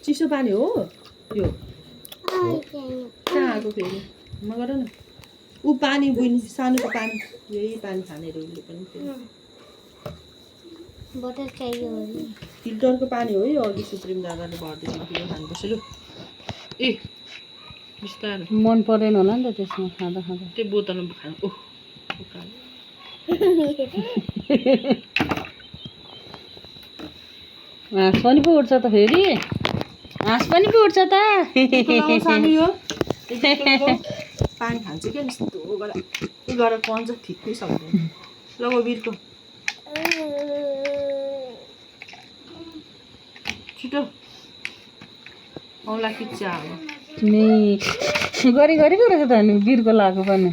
चिसो पानी हो यो कहाँ आएको फेरि म गर न ऊ पानी बुइन सानोको पानी यही पानी खाने रे उसले पनि बोतल चाहियो फिल्टरको पानी हो यो अघि सुप्रिम दादाले भर्दै दियो खानुपर्छ लु ए बिस्तारो मन परेन होला नि त त्यसमा खाँदा खाँदा त्यो बोतलमा खानु ओह हाँस पनि पो उठ्छ त फेरि हाँस पनि पो उठ्छ त सानो यो पानी खान्छ क्या यस्तो गरेर पन्छ ठिकै सक्दैन लगो बिर्को छिटो औँला किच्चा अब गरी गरी गरेको त अनि बिर्को लगाएको पनि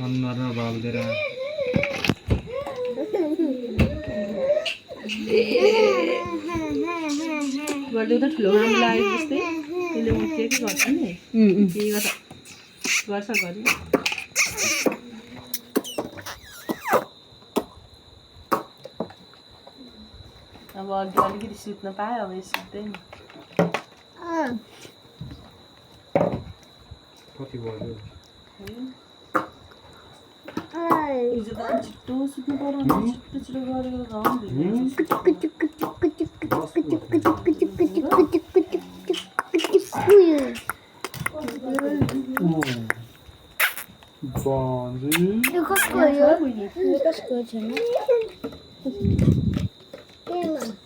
अनुहारमा बाल्देर गरिदिउँदा ठुलो राम्रो लाग्यो जस्तै त्यसले उठ्यो कि गर्छ नि के गर्छ गरी अब अघि अलिकति सुत्न पायो अब सुत्दैन कति भयो हिजो त छिट्टो सुत्नु पर्यो छिट्टो छिटो गरेको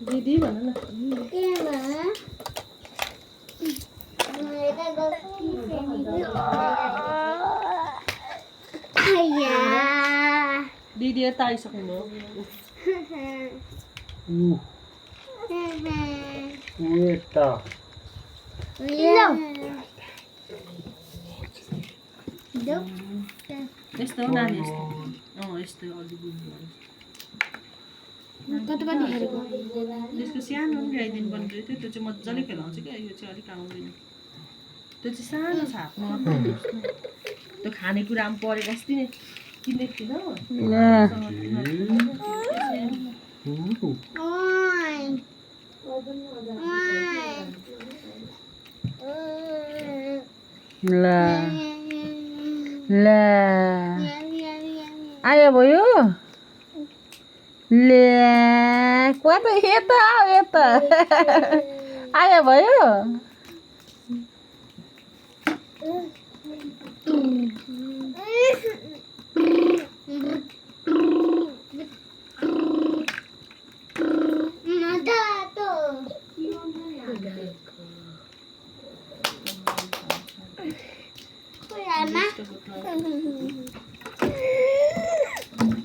दिदी भन न दिदी यता आइसक्नु यस्तो हो नानी यस्तो यस्तो अलि त्यसको सानो पनि ल्याइदिनु पर्ने रहेछ त्यो चाहिँ मजाले खेलाउँछ क्या यो चाहिँ अलिक आउँदैन त्यो चाहिँ सानो छ हातमा त्यो खानेकुरा पनि परेको अस्ति नै किनेको थिएन ल आयो भयो ले कता यता यता आयो भयो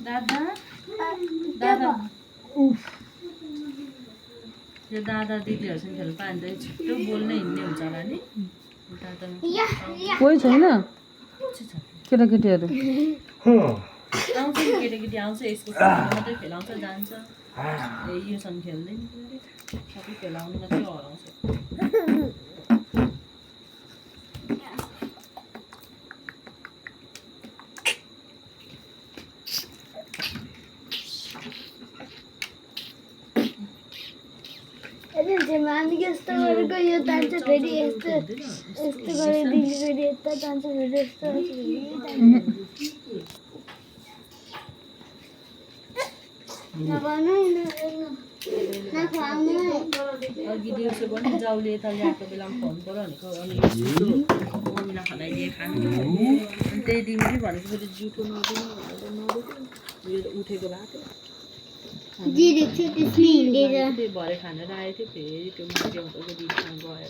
दादा दादा यो दादा दिदीहरूसँग खेल्नु पायो भने त छिट्टो बोल्नै हिँड्ने हुन्छ होला नि दादा कोही छैन केटाकेटीहरू आउँछ नि केटाकेटी आउँछ यसको मात्रै खेलाउँछ जान्छ योसँग खेल्दैन सबै खेलाउनु मात्रै हराउँछ मामी यस्तो गरेको यो जान्छ फेरि यस्तो यस्तो गरेर दिदी फेरि यता जान्छ फेरि यस्तो अघि दिउँसो पनि जाउले यता ल्याएको बेलामा खुवाउनु पऱ्यो भनेको अनि मम्मीलाई खनाइदिए खानु अनि त्यही दिन पनि भनेको फेरि जुठो नदिनु भनेर उठेको भएको त्यो भरे खानेर आएको थियो फेरि त्यो माथि आउँदाको दिदीसँग गएर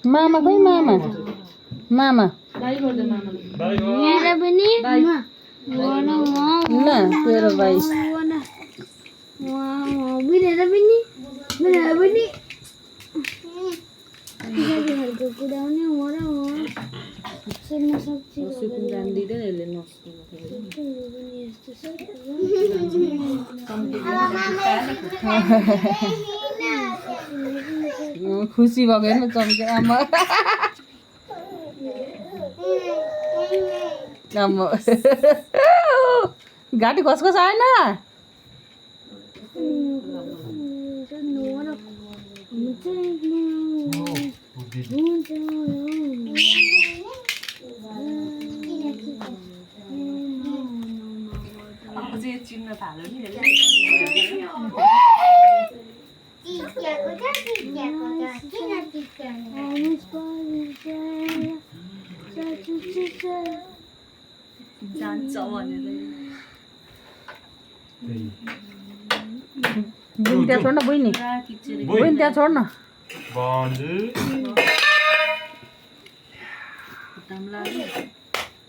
मामा खोइ मामा मामा बाई गर्दा मामा यहाँ पनि ल तेरो भाइ बिनेर पनि कुदाउने हो र सुन्न सक्छु सुकुन जान दिँदैन यसले नस्नु खुसी भएको हेर्नु चम्के आमा आमा घाँटी खसखस आएन चिन्न थाल्यो नि जान्छ भनेर बुइन त्यहाँ छोड्न बुइनी बुइन त्यहाँ छोड्न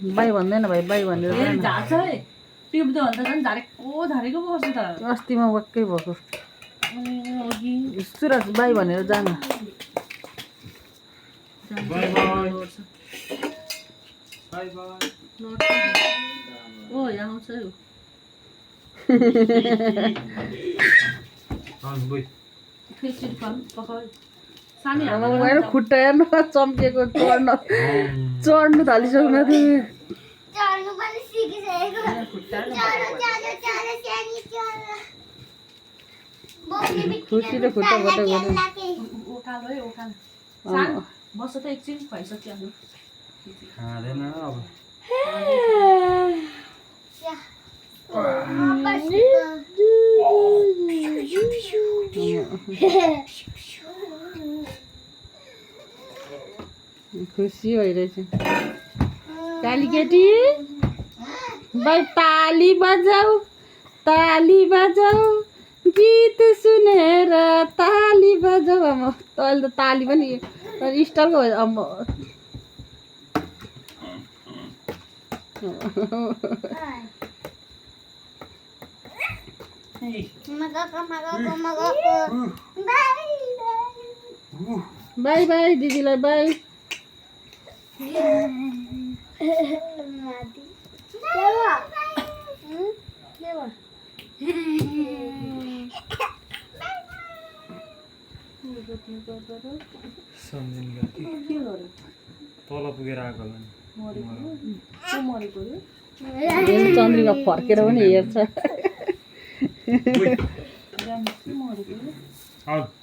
बाई भन्दैन भाइ बाई भनेर झार्छ है टिप्दो भन्दा झन् झारेको झारेको पो गर्छु त अस्तिमा वाक्कै भएको सुरज बाई भनेर जान ओ यहाँ आउँछ है फेरि पकाउ सानी मेरो खुट्टा हेर्नु चम्किएको चढ्नु थालिसक्नु थियो चढ्नु पनि सिकिसकेको खुसी र खुट्टा बट्टा गर्नु ओकालो है ओकालो बस्छ त एकछिन भइसक्यो अब खाँदैन अब खुसी भइरहेछ काली केटी भाइ ताली बजाऊ गीत सुनेर ताली बजाऊ अब तैँले त ताली पनि स्टाइलको भयो अब बाई बाई दिदीलाई बाई सम्झिनु तल पुगेर आएको चन्द्रिका फर्केर पनि हेर्छ होला